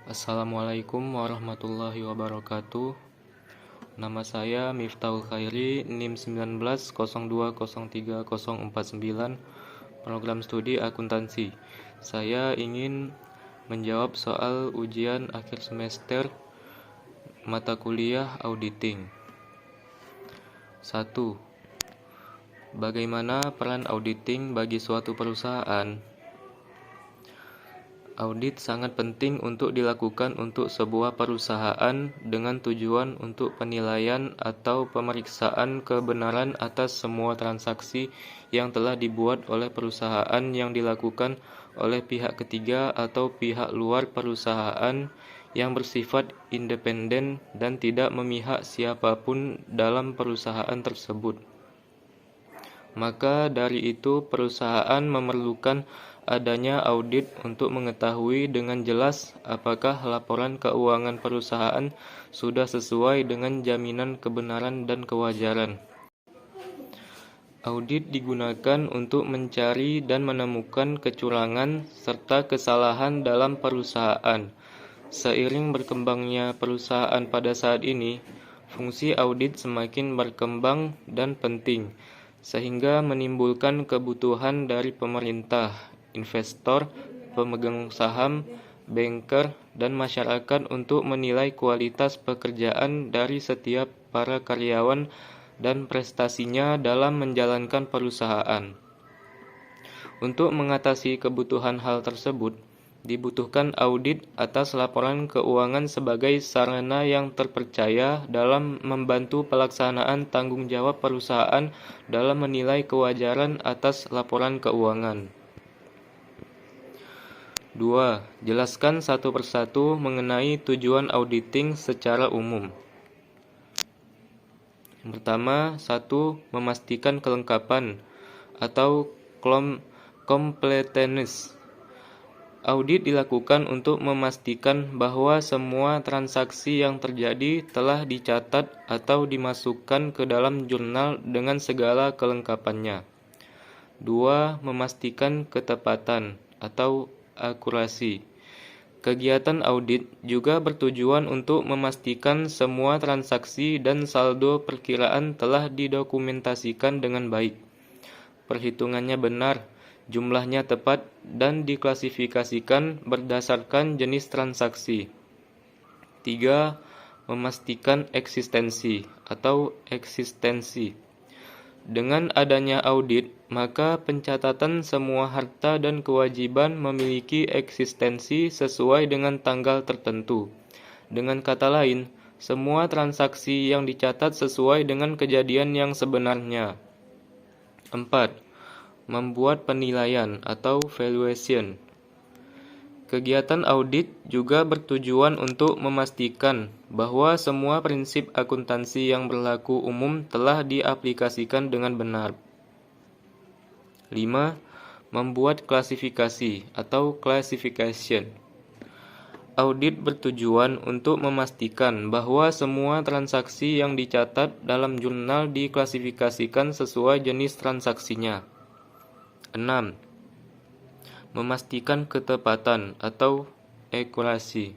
Assalamualaikum warahmatullahi wabarakatuh. Nama saya Miftahul Khairi, NIM 1902030049, program studi akuntansi. Saya ingin menjawab soal ujian akhir semester mata kuliah auditing. 1. Bagaimana peran auditing bagi suatu perusahaan? Audit sangat penting untuk dilakukan untuk sebuah perusahaan dengan tujuan untuk penilaian atau pemeriksaan kebenaran atas semua transaksi yang telah dibuat oleh perusahaan yang dilakukan oleh pihak ketiga atau pihak luar perusahaan yang bersifat independen dan tidak memihak siapapun dalam perusahaan tersebut. Maka dari itu perusahaan memerlukan adanya audit untuk mengetahui dengan jelas apakah laporan keuangan perusahaan sudah sesuai dengan jaminan kebenaran dan kewajaran. Audit digunakan untuk mencari dan menemukan kecurangan serta kesalahan dalam perusahaan. Seiring berkembangnya perusahaan pada saat ini, fungsi audit semakin berkembang dan penting, sehingga menimbulkan kebutuhan dari pemerintah, investor, pemegang saham, banker, dan masyarakat untuk menilai kualitas pekerjaan dari setiap para karyawan dan prestasinya dalam menjalankan perusahaan. Untuk mengatasi kebutuhan hal tersebut, dibutuhkan audit atas laporan keuangan sebagai sarana yang terpercaya dalam membantu pelaksanaan tanggung jawab perusahaan dalam menilai kewajaran atas laporan keuangan. 2. Jelaskan satu persatu mengenai tujuan auditing secara umum. Yang pertama, 1. Memastikan kelengkapan atau completeness. Audit dilakukan untuk memastikan bahwa semua transaksi yang terjadi telah dicatat atau dimasukkan ke dalam jurnal dengan segala kelengkapannya. 2. Memastikan ketepatan atau akurasi. Kegiatan audit juga bertujuan untuk memastikan semua transaksi dan saldo perkiraan telah didokumentasikan dengan baik, perhitungannya benar, jumlahnya tepat, dan diklasifikasikan berdasarkan jenis transaksi. 3. Memastikan eksistensi atau eksistensi. Dengan adanya audit, maka pencatatan semua harta dan kewajiban memiliki eksistensi sesuai dengan tanggal tertentu. Dengan kata lain, semua transaksi yang dicatat sesuai dengan kejadian yang sebenarnya. 4. Membuat penilaian atau valuation. Kegiatan audit juga bertujuan untuk memastikan bahwa semua prinsip akuntansi yang berlaku umum telah diaplikasikan dengan benar. 5. Membuat klasifikasi atau classification. Audit bertujuan untuk memastikan bahwa semua transaksi yang dicatat dalam jurnal diklasifikasikan sesuai jenis transaksinya. 6. Memastikan ketepatan atau akurasi.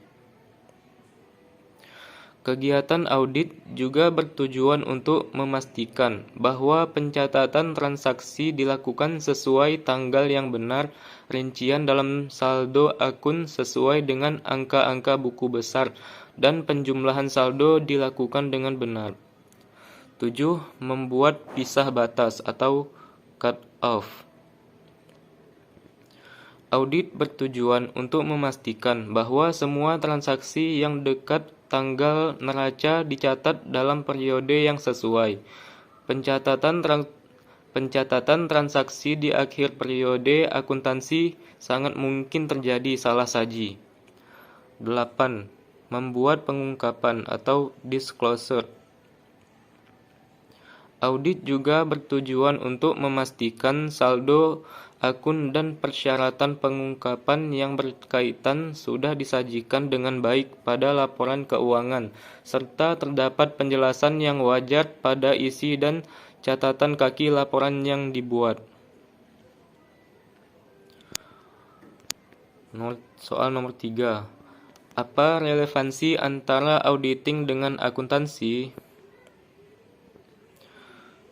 Kegiatan audit juga bertujuan untuk memastikan bahwa pencatatan transaksi dilakukan sesuai tanggal yang benar, rincian dalam saldo akun sesuai dengan angka-angka buku besar, dan penjumlahan saldo dilakukan dengan benar. 7. Membuat pisah batas atau cut off. Audit bertujuan untuk memastikan bahwa semua transaksi yang dekat tanggal neraca dicatat dalam periode yang sesuai. Pencatatan transaksi di akhir periode akuntansi sangat mungkin terjadi salah saji. 8. Membuat pengungkapan atau disclosure. Audit juga bertujuan untuk memastikan saldo akun dan persyaratan pengungkapan yang berkaitan sudah disajikan dengan baik pada laporan keuangan, serta terdapat penjelasan yang wajar pada isi dan catatan kaki laporan yang dibuat. Soal nomor 3. Apa relevansi antara auditing dengan akuntansi?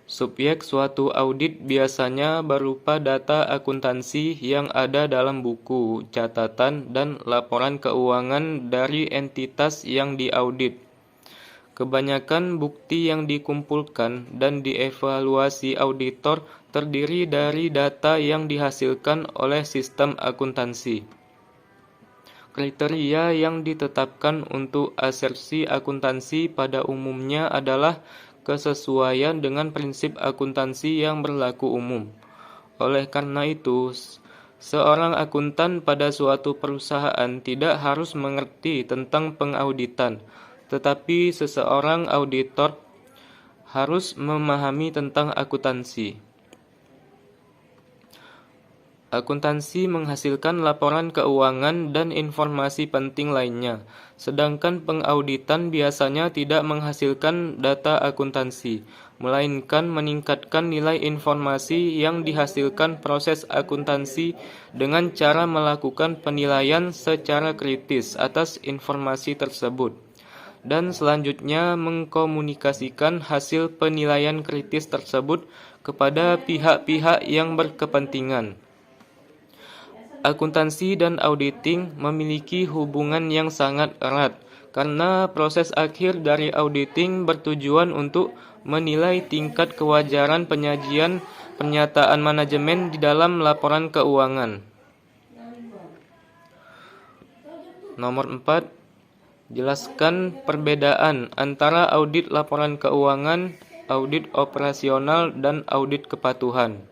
Subjek suatu audit biasanya berupa data akuntansi yang ada dalam buku, catatan, dan laporan keuangan dari entitas yang diaudit. Kebanyakan bukti yang dikumpulkan dan dievaluasi auditor terdiri dari data yang dihasilkan oleh sistem akuntansi. Kriteria yang ditetapkan untuk asersi akuntansi pada umumnya adalah kesesuaian dengan prinsip akuntansi yang berlaku umum. Oleh karena itu, seorang akuntan pada suatu perusahaan tidak harus mengerti tentang pengauditan, tetapi seseorang auditor harus memahami tentang akuntansi. Akuntansi menghasilkan laporan keuangan dan informasi penting lainnya, sedangkan pengauditan biasanya tidak menghasilkan data akuntansi, melainkan meningkatkan nilai informasi yang dihasilkan proses akuntansi dengan cara melakukan penilaian secara kritis atas informasi tersebut, dan selanjutnya mengkomunikasikan hasil penilaian kritis tersebut kepada pihak-pihak yang berkepentingan. Akuntansi dan auditing memiliki hubungan yang sangat erat karena proses akhir dari auditing bertujuan untuk menilai tingkat kewajaran penyajian pernyataan manajemen di dalam laporan keuangan. Nomor 4. Jelaskan perbedaan antara audit laporan keuangan, audit operasional, dan audit kepatuhan.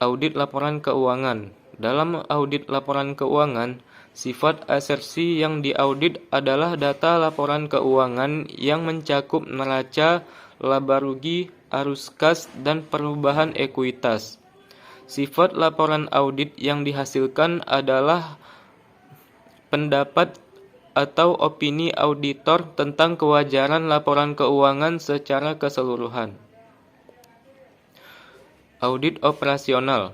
Audit laporan keuangan. Dalam audit laporan keuangan, sifat asersi yang diaudit adalah data laporan keuangan yang mencakup neraca, laba rugi, arus kas, dan perubahan ekuitas. Sifat laporan audit yang dihasilkan adalah pendapat atau opini auditor tentang kewajaran laporan keuangan secara keseluruhan. Audit operasional.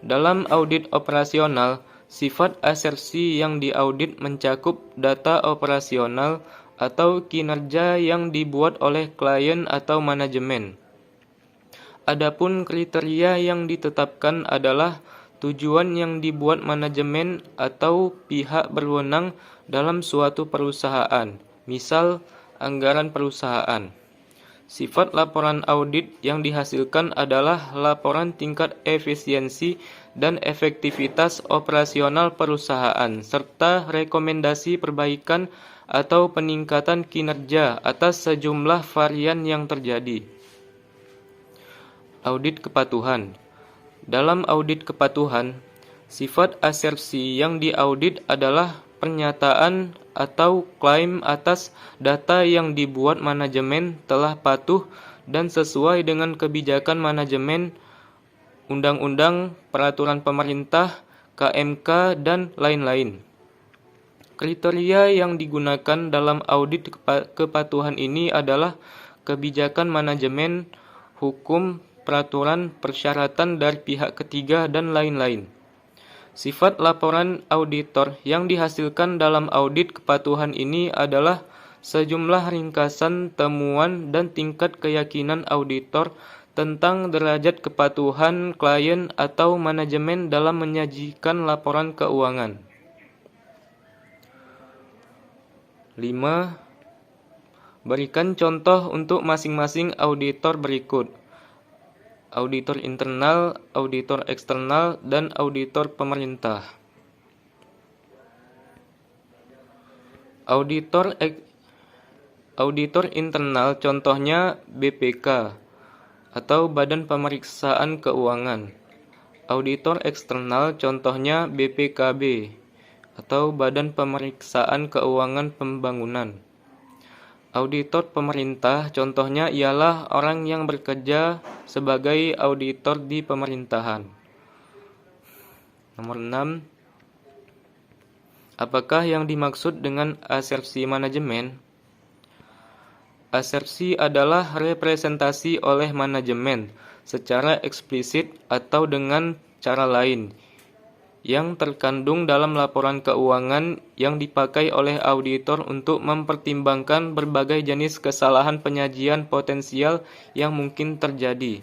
Dalam audit operasional, sifat asersi yang diaudit mencakup data operasional atau kinerja yang dibuat oleh klien atau manajemen. Adapun kriteria yang ditetapkan adalah tujuan yang dibuat manajemen atau pihak berwenang dalam suatu perusahaan, misal anggaran perusahaan. Sifat laporan audit yang dihasilkan adalah laporan tingkat efisiensi dan efektivitas operasional perusahaan, serta rekomendasi perbaikan atau peningkatan kinerja atas sejumlah varian yang terjadi. Audit kepatuhan. Dalam audit kepatuhan, sifat asersi yang diaudit adalah pernyataan atau klaim atas data yang dibuat manajemen telah patuh dan sesuai dengan kebijakan manajemen, undang-undang, peraturan pemerintah, KMK, dan lain-lain. Kriteria yang digunakan dalam audit kepatuhan ini adalah kebijakan manajemen, hukum, peraturan, persyaratan dari pihak ketiga, dan lain-lain. Sifat laporan auditor yang dihasilkan dalam audit kepatuhan ini adalah sejumlah ringkasan temuan dan tingkat keyakinan auditor tentang derajat kepatuhan klien atau manajemen dalam menyajikan laporan keuangan. 5. Berikan contoh untuk masing-masing auditor berikut: auditor internal, auditor eksternal, dan auditor pemerintah. Auditor internal contohnya BPK atau Badan Pemeriksaan Keuangan. Auditor eksternal contohnya BPKB atau Badan Pemeriksaan Keuangan Pembangunan. Auditor pemerintah contohnya ialah orang yang bekerja sebagai auditor di pemerintahan. Nomor 6. Apakah yang dimaksud dengan asersi manajemen? Asersi adalah representasi oleh manajemen secara eksplisit atau dengan cara lain yang terkandung dalam laporan keuangan yang dipakai oleh auditor untuk mempertimbangkan berbagai jenis kesalahan penyajian potensial yang mungkin terjadi.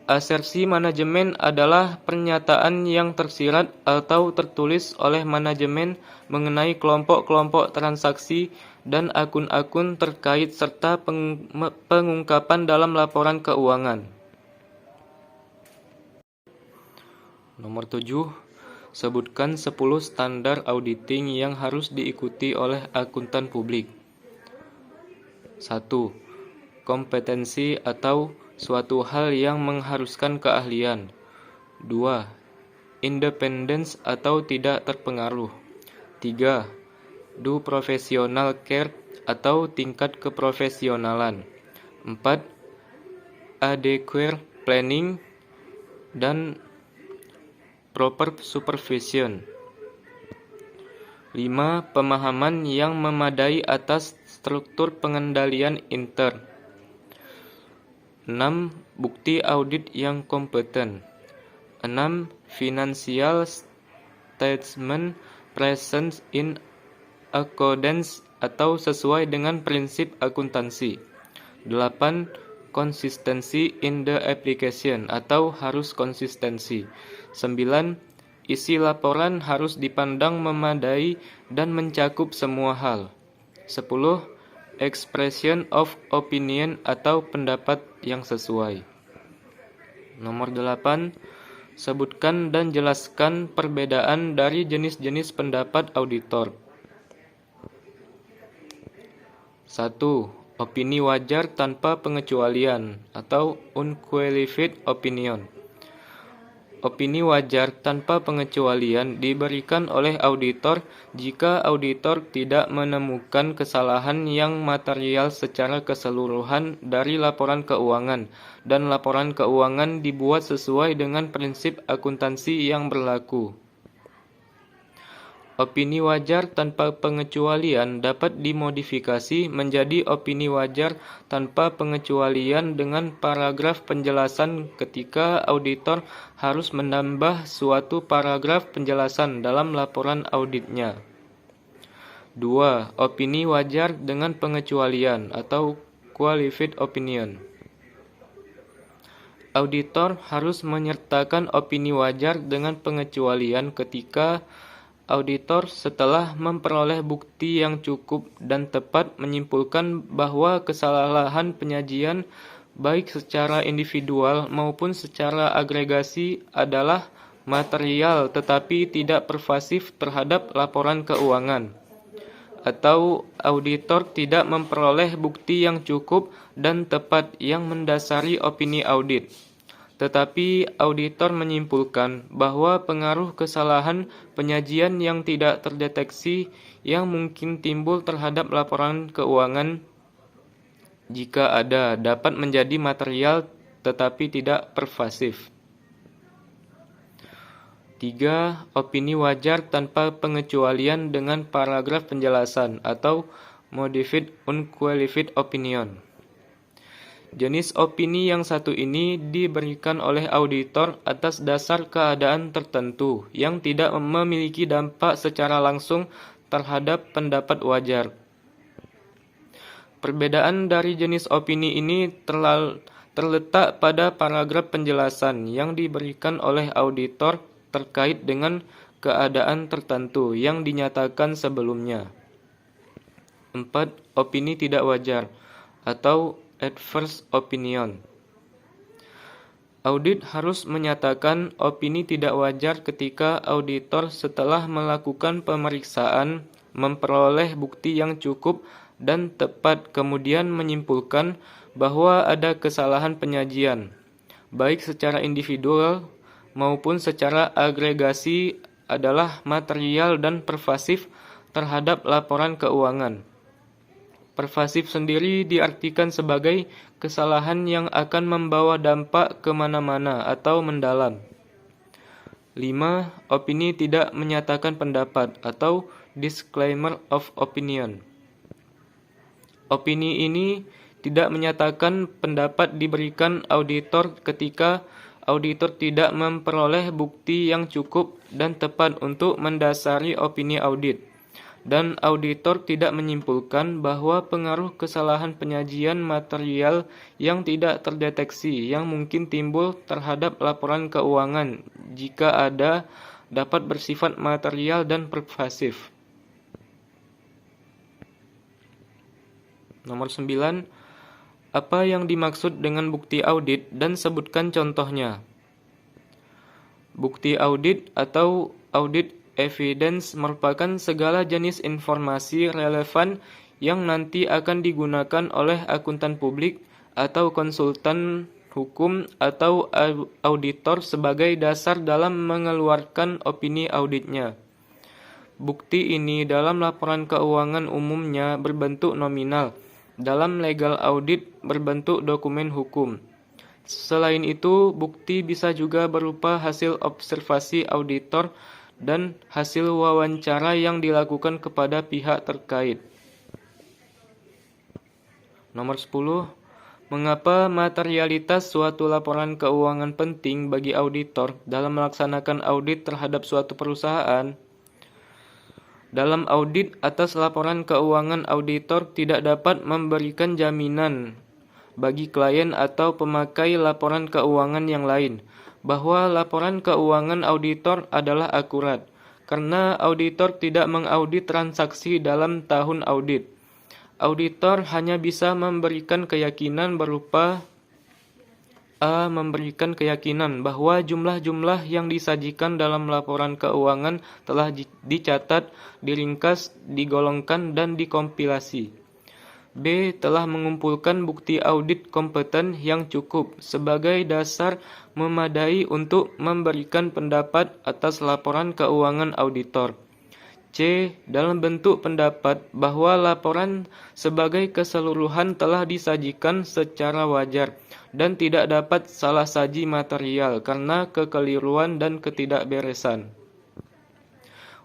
Asersi manajemen adalah pernyataan yang tersirat atau tertulis oleh manajemen mengenai kelompok-kelompok transaksi dan akun-akun terkait serta pengungkapan dalam laporan keuangan. Nomor 7. Sebutkan 10 standar auditing yang harus diikuti oleh akuntan publik. 1. Kompetensi atau suatu hal yang mengharuskan keahlian. 2. Independence atau tidak terpengaruh. 3. Do professional care atau tingkat keprofesionalan. 4. Adequate planning dan proper supervision. 5. Pemahaman yang memadai atas struktur pengendalian intern. 6. Bukti audit yang kompeten. 6. Financial statement present in accordance atau sesuai dengan prinsip akuntansi. 8. Consistency in the application atau harus konsistensi. 9. Isi laporan harus dipandang memadai dan mencakup semua hal. 10. Expression of opinion atau pendapat yang sesuai. Nomor 8. Sebutkan dan jelaskan perbedaan dari jenis-jenis pendapat auditor. 1. Opini wajar tanpa pengecualian atau unqualified opinion. Opini wajar tanpa pengecualian diberikan oleh auditor jika auditor tidak menemukan kesalahan yang material secara keseluruhan dari laporan keuangan dan laporan keuangan dibuat sesuai dengan prinsip akuntansi yang berlaku. Opini wajar tanpa pengecualian dapat dimodifikasi menjadi opini wajar tanpa pengecualian dengan paragraf penjelasan ketika auditor harus menambah suatu paragraf penjelasan dalam laporan auditnya. 2. Opini wajar dengan pengecualian atau qualified opinion. Auditor harus menyertakan opini wajar dengan pengecualian ketika auditor setelah memperoleh bukti yang cukup dan tepat menyimpulkan bahwa kesalahan penyajian baik secara individual maupun secara agregasi adalah material tetapi tidak pervasif terhadap laporan keuangan, atau auditor tidak memperoleh bukti yang cukup dan tepat yang mendasari opini audit. Tetapi auditor menyimpulkan bahwa pengaruh kesalahan penyajian yang tidak terdeteksi yang mungkin timbul terhadap laporan keuangan, jika ada, dapat menjadi material tetapi tidak pervasif. 3. Opini wajar tanpa pengecualian dengan paragraf penjelasan atau modified unqualified opinion. Jenis opini yang satu ini diberikan oleh auditor atas dasar keadaan tertentu yang tidak memiliki dampak secara langsung terhadap pendapat wajar. Perbedaan dari jenis opini ini terletak pada paragraf penjelasan yang diberikan oleh auditor terkait dengan keadaan tertentu yang dinyatakan sebelumnya. 4. Opini tidak wajar atau adverse opinion. Audit harus menyatakan opini tidak wajar ketika auditor setelah melakukan pemeriksaan, memperoleh bukti yang cukup dan tepat kemudian menyimpulkan bahwa ada kesalahan penyajian, baik secara individual maupun secara agregasi adalah material dan pervasif terhadap laporan keuangan. Pervasif sendiri diartikan sebagai kesalahan yang akan membawa dampak kemana-mana atau mendalam. 5. Opini tidak menyatakan pendapat atau disclaimer of opinion. Opini ini tidak menyatakan pendapat diberikan auditor ketika auditor tidak memperoleh bukti yang cukup dan tepat untuk mendasari opini audit, dan auditor tidak menyimpulkan bahwa pengaruh kesalahan penyajian material yang tidak terdeteksi yang mungkin timbul terhadap laporan keuangan, jika ada, dapat bersifat material dan pervasif. Nomor 9. Apa yang dimaksud dengan bukti audit dan sebutkan contohnya. Bukti audit atau audit evidence merupakan segala jenis informasi relevan yang nanti akan digunakan oleh akuntan publik atau konsultan hukum atau auditor sebagai dasar dalam mengeluarkan opini auditnya. Bukti ini dalam laporan keuangan umumnya berbentuk nominal, dalam legal audit berbentuk dokumen hukum. Selain itu, bukti bisa juga berupa hasil observasi auditor dan hasil wawancara yang dilakukan kepada pihak terkait. Nomor 10. Mengapa materialitas suatu laporan keuangan penting bagi auditor dalam melaksanakan audit terhadap suatu perusahaan? Dalam audit atas laporan keuangan, auditor tidak dapat memberikan jaminan bagi klien atau pemakai laporan keuangan yang lain bahwa laporan keuangan auditor adalah akurat, karena auditor tidak mengaudit transaksi dalam tahun audit. Auditor hanya bisa memberikan keyakinan berupa memberikan keyakinan bahwa jumlah-jumlah yang disajikan dalam laporan keuangan telah dicatat, diringkas, digolongkan, dan dikompilasi. B. Telah mengumpulkan bukti audit kompeten yang cukup sebagai dasar memadai untuk memberikan pendapat atas laporan keuangan auditor. C. Dalam bentuk pendapat bahwa laporan sebagai keseluruhan telah disajikan secara wajar dan tidak dapat salah saji material karena kekeliruan dan ketidakberesan.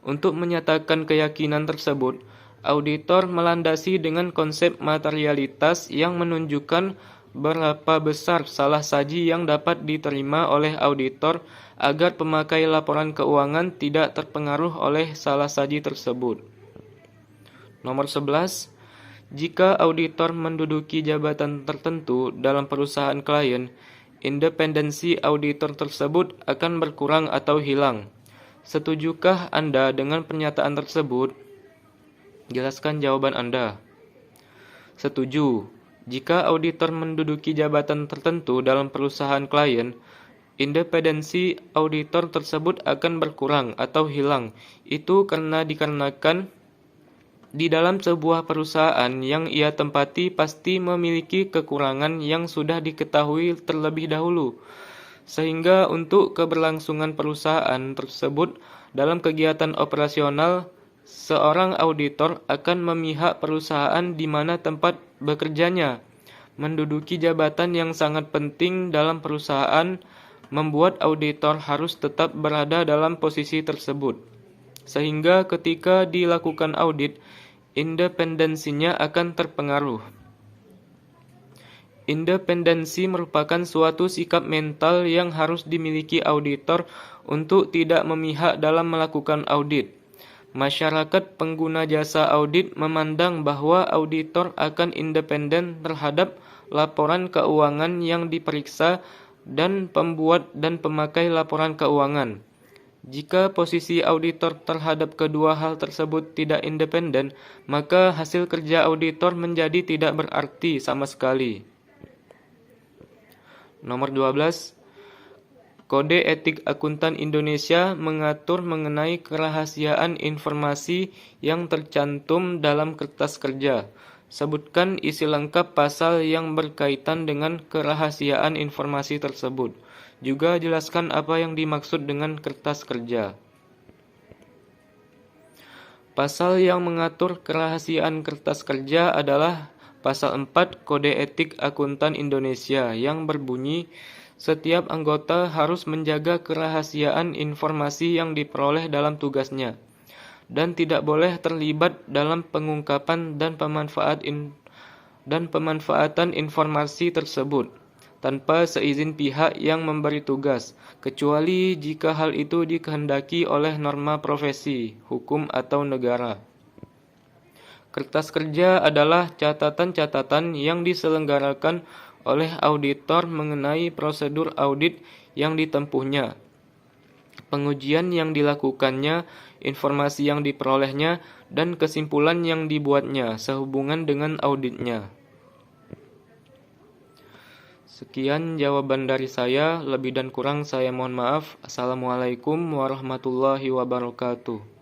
Untuk menyatakan keyakinan tersebut, auditor melandasi dengan konsep materialitas yang menunjukkan berapa besar salah saji yang dapat diterima oleh auditor agar pemakai laporan keuangan tidak terpengaruh oleh salah saji tersebut. Nomor 11. Jika auditor menduduki jabatan tertentu dalam perusahaan klien, independensi auditor tersebut akan berkurang atau hilang. Setujukah Anda dengan pernyataan tersebut? Jelaskan jawaban Anda. Setuju. Jika auditor menduduki jabatan tertentu dalam perusahaan klien, independensi auditor tersebut akan berkurang atau hilang. Itu dikarenakan di dalam sebuah perusahaan yang ia tempati pasti memiliki kekurangan yang sudah diketahui terlebih dahulu, sehingga untuk keberlangsungan perusahaan tersebut dalam kegiatan operasional, seorang auditor akan memihak perusahaan di mana tempat bekerjanya. Menduduki jabatan yang sangat penting dalam perusahaan membuat auditor harus tetap berada dalam posisi tersebut, sehingga ketika dilakukan audit, independensinya akan terpengaruh. Independensi merupakan suatu sikap mental yang harus dimiliki auditor untuk tidak memihak dalam melakukan audit. Masyarakat pengguna jasa audit memandang bahwa auditor akan independen terhadap laporan keuangan yang diperiksa dan pembuat dan pemakai laporan keuangan. Jika posisi auditor terhadap kedua hal tersebut tidak independen, maka hasil kerja auditor menjadi tidak berarti sama sekali. Nomor 12. Kode Etik Akuntan Indonesia mengatur mengenai kerahasiaan informasi yang tercantum dalam kertas kerja. Sebutkan isi lengkap pasal yang berkaitan dengan kerahasiaan informasi tersebut. Juga jelaskan apa yang dimaksud dengan kertas kerja. Pasal yang mengatur kerahasiaan kertas kerja adalah Pasal 4 Kode Etik Akuntan Indonesia yang berbunyi, setiap anggota harus menjaga kerahasiaan informasi yang diperoleh dalam tugasnya, dan tidak boleh terlibat dalam pengungkapan dan pemanfaatan informasi tersebut. tanpa seizin pihak yang memberi tugas, kecuali jika hal itu dikehendaki oleh norma profesi, hukum, atau negara. Kertas kerja adalah catatan-catatan yang diselenggarakan oleh auditor mengenai prosedur audit yang ditempuhnya, pengujian yang dilakukannya, informasi yang diperolehnya, dan kesimpulan yang dibuatnya sehubungan dengan auditnya. Sekian jawaban dari saya, lebih dan kurang saya mohon maaf. Assalamualaikum warahmatullahi wabarakatuh.